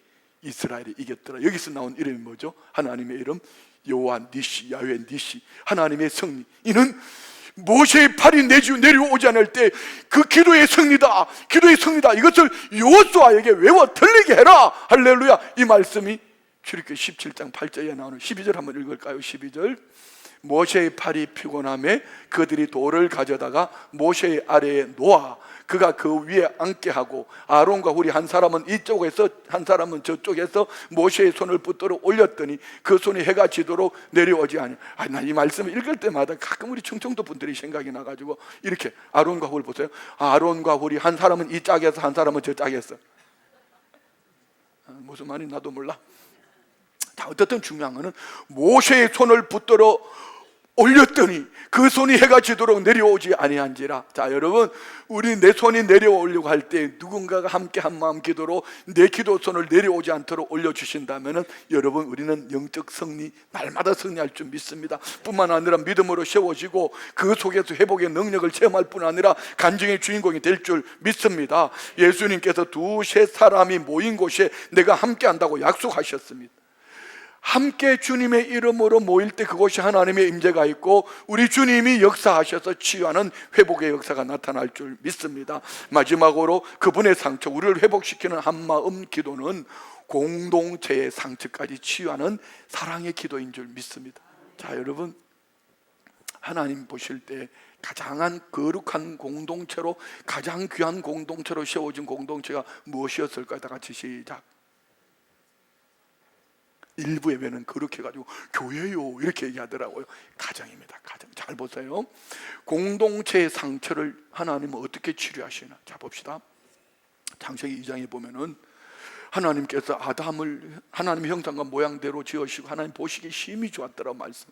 이스라엘이 이겼더라. 여기서 나온 이름이 뭐죠? 하나님의 이름 여호와 니시, 야훼 니시, 하나님의 승리. 이는 모세의 팔이 내려오지 않을 때 그 기도의 승리다, 기도의 승리다. 이것을 여호수아에게 외워 들리게 해라. 할렐루야. 이 말씀이 출애굽기 17장 8절에 나오는 12절 한번 읽을까요? 12절. 모세의 팔이 피곤함에 그들이 돌을 가져다가 모세의 아래에 놓아 그가 그 위에 앉게 하고, 아론과 훌이 한 사람은 이쪽에서 한 사람은 저쪽에서 모세의 손을 붙들어 올렸더니 그 손이 해가 지도록 내려오지 않아. 난 이 말씀을 읽을 때마다 가끔 우리 충청도 분들이 생각이 나가지고, 이렇게 아론과 훌 보세요. 아론과 훌이 한 사람은 이 짝에서 한 사람은 저 짝에서. 무슨 말인지 나도 몰라. 자, 어쨌든 중요한 거는 모세의 손을 붙들어 올렸더니 그 손이 해가 지도록 내려오지 아니한지라. 자, 여러분, 우리 내 손이 내려오려고 할 때 누군가가 함께 한 마음 기도로 내 기도 손을 내려오지 않도록 올려주신다면 여러분, 우리는 영적 승리, 날마다 승리할 줄 믿습니다. 뿐만 아니라 믿음으로 세워지고 그 속에서 회복의 능력을 체험할 뿐 아니라 간증의 주인공이 될 줄 믿습니다. 예수님께서 2-3 사람이 모인 곳에 내가 함께 한다고 약속하셨습니다. 함께 주님의 이름으로 모일 때 그곳이 하나님의 임재가 있고 우리 주님이 역사하셔서 치유하는 회복의 역사가 나타날 줄 믿습니다. 마지막으로 그분의 상처, 우리를 회복시키는 한마음 기도는 공동체의 상처까지 치유하는 사랑의 기도인 줄 믿습니다. 자, 여러분, 하나님 보실 때 가장 거룩한 공동체로, 가장 귀한 공동체로 세워진 공동체가 무엇이었을까요? 다 같이 시작. 일부 예배는 그렇게 해가지고 교회요 이렇게 얘기하더라고요. 가정입니다. 가정. 잘 보세요. 공동체의 상처를 하나님은 어떻게 치료하시나? 자, 봅시다. 창세기 2장에 보면은 하나님께서 아담을 하나님의 형상과 모양대로 지으시고 하나님 보시기에 심히 좋았더라고 말씀.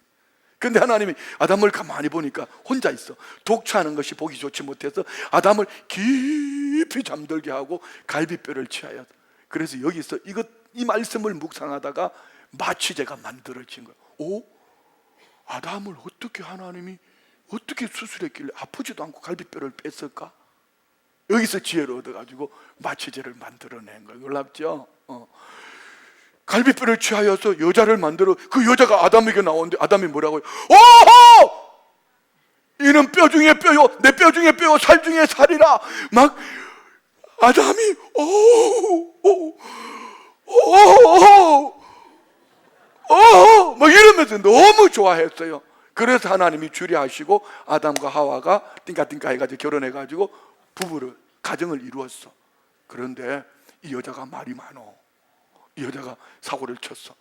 근데 하나님이 아담을 가만히 보니까 혼자 있어. 독차하는 것이 보기 좋지 못해서 아담을 깊이 잠들게 하고 갈비뼈를 취하여. 그래서 여기서 이것 이 말씀을 묵상하다가 마취제가 만들어진 거예요. 오? 아담을 어떻게 하나님이 어떻게 수술했길래 아프지도 않고 갈비뼈를 뺐을까? 여기서 지혜를 얻어가지고 마취제를 만들어낸 거예요. 놀랍죠? 갈비뼈를 취하여서 여자를 만들어 그 여자가 아담에게 나오는데 아담이 뭐라고요? 오호! 이는 뼈 중에 뼈요, 내 뼈 중에 뼈요, 살 중에 살이라. 막 아담이 막 이러면서 너무 좋아했어요. 그래서 하나님이 주리하시고 아담과 하와가 띵까띵까 해가지고 결혼해가지고 부부를 가정을 이루었어. 그런데 이 여자가 말이 많어. 이 여자가 사고를 쳤어.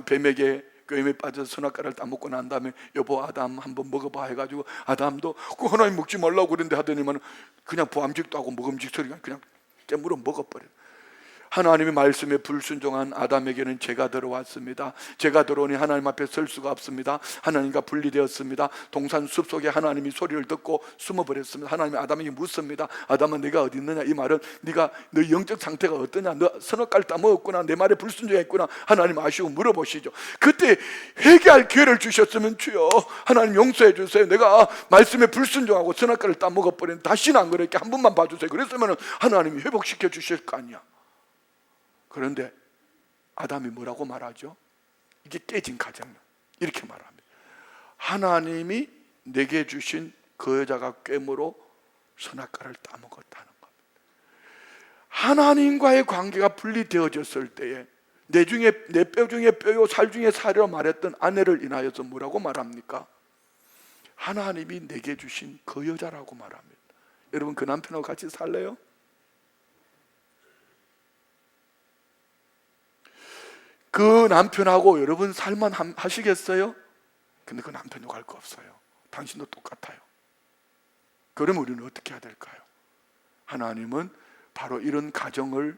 뱀에게 꾀임에 빠져서 선악과를 따먹고 난 다음에 여보 아담 한번 먹어봐 해가지고 아담도 그 하나님 먹지 말라고 그랬는데 하더니만 그냥 보암직도 하고 먹음직스러워 그냥 깨물어 먹어버려. 하나님의 말씀에 불순종한 아담에게는 죄가 들어왔습니다. 죄가 들어오니 하나님 앞에 설 수가 없습니다. 하나님과 분리되었습니다. 동산 숲속에 하나님이 소리를 듣고 숨어버렸습니다. 하나님이 아담에게 묻습니다. 아담아 네가 어디 있느냐? 이 말은 네가 너 영적 상태가 어떠냐? 너 선악과를 따먹었구나, 내 말에 불순종했구나, 하나님 아시고 물어보시죠. 그때 회개할 기회를 주셨으면 주여 하나님 용서해 주세요. 내가 말씀에 불순종하고 선악과를 따먹어버린 다시는 안 그럴게, 한 번만 봐주세요. 그랬으면 하나님이 회복시켜 주실 거 아니야. 그런데 아담이 뭐라고 말하죠? 이게 깨진 가정 이렇게 말합니다. 하나님이 내게 주신 그 여자가 꾀므로 선악과를 따먹었다는 겁니다. 하나님과의 관계가 분리되어졌을 때에 내 뼈 중에 뼈요 살 중에 살이라고 말했던 아내를 인하여서 뭐라고 말합니까? 하나님이 내게 주신 그 여자라고 말합니다. 여러분 그 남편하고 같이 살래요? 그 남편하고 여러분 살만 하시겠어요? 근데 그 남편도 갈 거 없어요. 당신도 똑같아요. 그럼 우리는 어떻게 해야 될까요? 하나님은 바로 이런 가정을,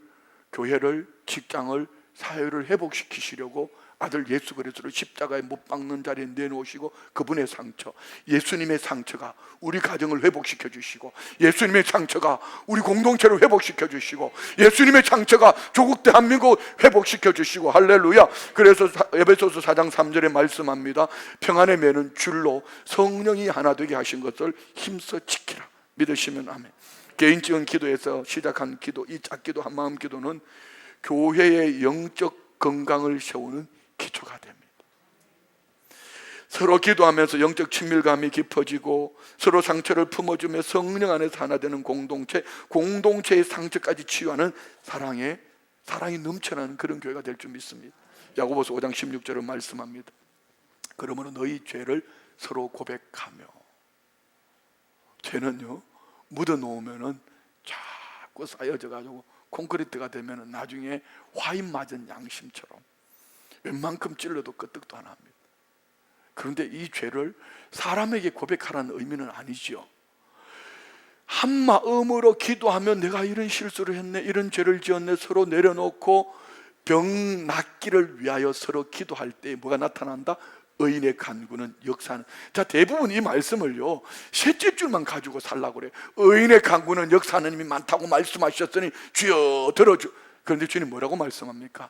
교회를, 직장을, 사회를 회복시키시려고 아들 예수 그리스도를 십자가에 못 박는 자리에 내놓으시고 그분의 상처, 예수님의 상처가 우리 가정을 회복시켜 주시고 예수님의 상처가 우리 공동체를 회복시켜 주시고 예수님의 상처가 조국 대한민국 회복시켜 주시고 할렐루야. 그래서 에베소서 4장 3절에 말씀합니다. 평안의 매는 줄로 성령이 하나 되게 하신 것을 힘써 지키라. 믿으시면 아멘. 개인적인 기도에서 시작한 기도, 이 작기도 한마음 기도는 교회의 영적 건강을 세우는 기초가 됩니다. 서로 기도하면서 영적 친밀감이 깊어지고 서로 상처를 품어주며 성령 안에서 하나 되는 공동체, 공동체의 상처까지 치유하는 사랑이 넘쳐나는 그런 교회가 될 줄 믿습니다. 야고보서 5장 16절을 말씀합니다. 그러므로 너희 죄를 서로 고백하며. 죄는요 묻어놓으면은 자꾸 쌓여져 가지고 콘크리트가 되면은 나중에 화인 맞은 양심처럼 웬만큼 찔러도 끄떡도 안 합니다. 그런데 이 죄를 사람에게 고백하라는 의미는 아니죠. 한 마음으로 기도하면 내가 이런 실수를 했네, 이런 죄를 지었네, 서로 내려놓고 병 낫기를 위하여 서로 기도할 때 뭐가 나타난다? 의인의 간구는 역사하는. 자, 대부분 이 말씀을요 셋째 줄만 가지고 살라고 그래요. 의인의 간구는 역사하는 힘이 많다고 말씀하셨으니 주여 들어주. 그런데 주님 뭐라고 말씀합니까?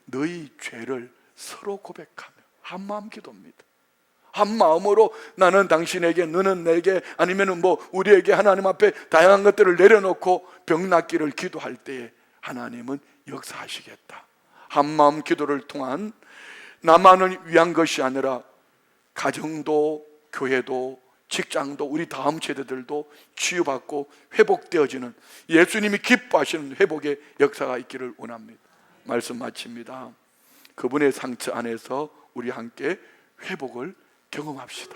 너희 죄를 서로 고백하며. 한마음 기도입니다. 한마음으로 나는 당신에게, 너는 내게, 아니면 우리에게 하나님 앞에 다양한 것들을 내려놓고 병 낫기를 기도할 때에 하나님은 역사하시겠다. 한마음 기도를 통한 나만을 위한 것이 아니라 가정도, 교회도, 직장도, 우리 다음 세대들도 치유받고 회복되어지는, 예수님이 기뻐하시는 회복의 역사가 있기를 원합니다. 말씀 마칩니다. 그분의 상처 안에서 우리 함께 회복을 경험합시다.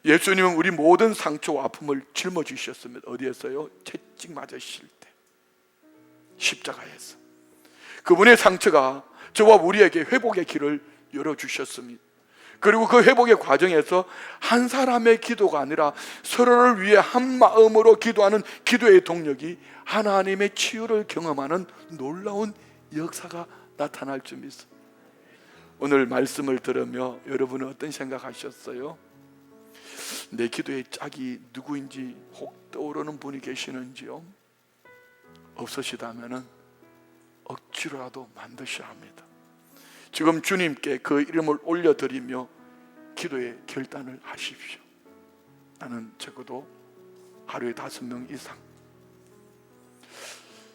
예수님은 우리 모든 상처와 아픔을 짊어지셨습니다. 어디에서요? 채찍 맞으실 때 십자가에서. 그분의 상처가 저와 우리에게 회복의 길을 열어주셨습니다. 그리고 그 회복의 과정에서 한 사람의 기도가 아니라 서로를 위해 한 마음으로 기도하는 기도의 동력이 하나님의 치유를 경험하는 놀라운 역사가 나타날 줄 믿습니다. 오늘 말씀을 들으며 여러분은 어떤 생각하셨어요? 내 기도의 짝이 누구인지 혹 떠오르는 분이 계시는지요? 없으시다면은 억지로라도 만드셔야 합니다. 지금 주님께 그 이름을 올려드리며 기도의 결단을 하십시오. 나는 적어도 하루에 5명 이상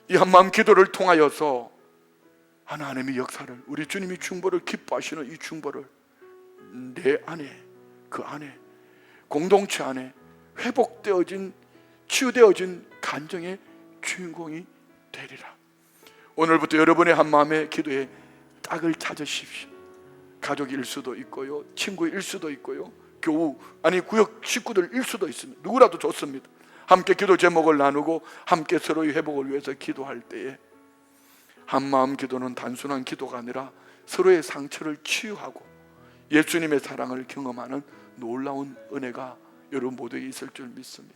이 한마음 기도를 통하여서 하나님의 역사를, 우리 주님이 중보를 기뻐하시는 이 중보를 내 안에, 그 안에, 공동체 안에 회복되어진, 치유되어진 간정의 주인공이 되리라. 오늘부터 여러분의 한마음의 기도에 딱을 찾으십시오. 가족일 수도 있고요, 친구일 수도 있고요, 교우 아니 구역 식구들일 수도 있습니다. 누구라도 좋습니다. 함께 기도 제목을 나누고 함께 서로의 회복을 위해서 기도할 때에 한마음 기도는 단순한 기도가 아니라 서로의 상처를 치유하고 예수님의 사랑을 경험하는 놀라운 은혜가 여러분 모두에게 있을 줄 믿습니다.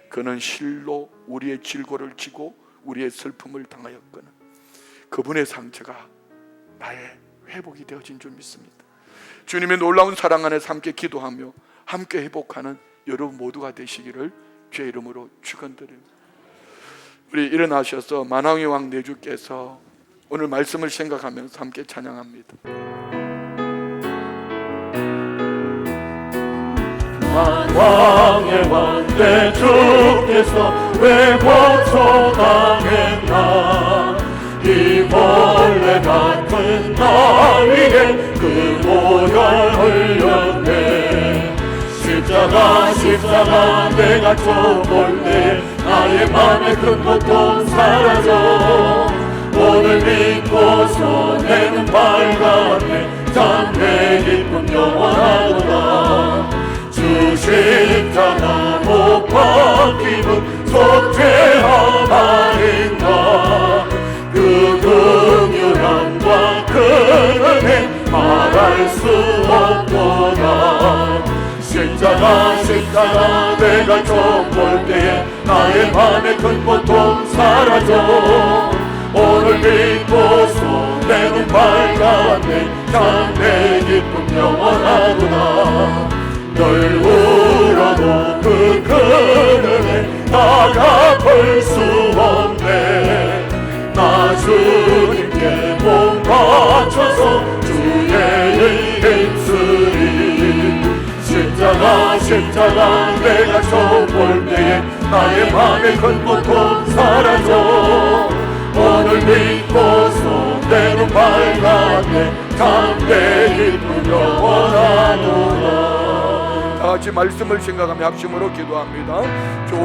그는 실로 우리의 질고를 지고 우리의 슬픔을 당하였거늘 그분의 상처가 나의 회복이 되어진 줄 믿습니다. 주님의 놀라운 사랑 안에서 함께 기도하며 함께 회복하는 여러분 모두가 되시기를 주의 이름으로 축원드립니다. 우리 일어나셔서 만왕의 왕 내주께서 오늘 말씀을 생각하면서 함께 찬양합니다. 만왕의 왕 내주께서 왜 고초당했나. 이 벌레 같은 나 위에 그 모혈 흘렸네. 십자가 내가 쳐볼 때 나의 맘의 큰 고통 사라져. 오늘 믿고서 내는 밝았네. 참 내 기쁨 영원하도다. 주 십자가 못 박힘은 속죄함 아닌가. 그 긍휼함과 그 은혜 말할 수 없도다. 십자가 내가 좀 볼 때에 나의 맘의 큰 고통 사라져. 오늘 믿고서 내 눈 밝았네. 참 내 기쁨 영원하구나. 널 울어도 그 은혜 다 갚을 수 없네. 나 주님께 몸 바쳐서 주의 의에 쓰리. 십자가 내가 처음 볼 때에 나의 맘의 큰 고통 사라져. 오늘 믿고서 내 눈 밝았네. 참 내 기쁨 영원하노라. 다 같이 말씀을 생각하며 합심으로 기도합니다.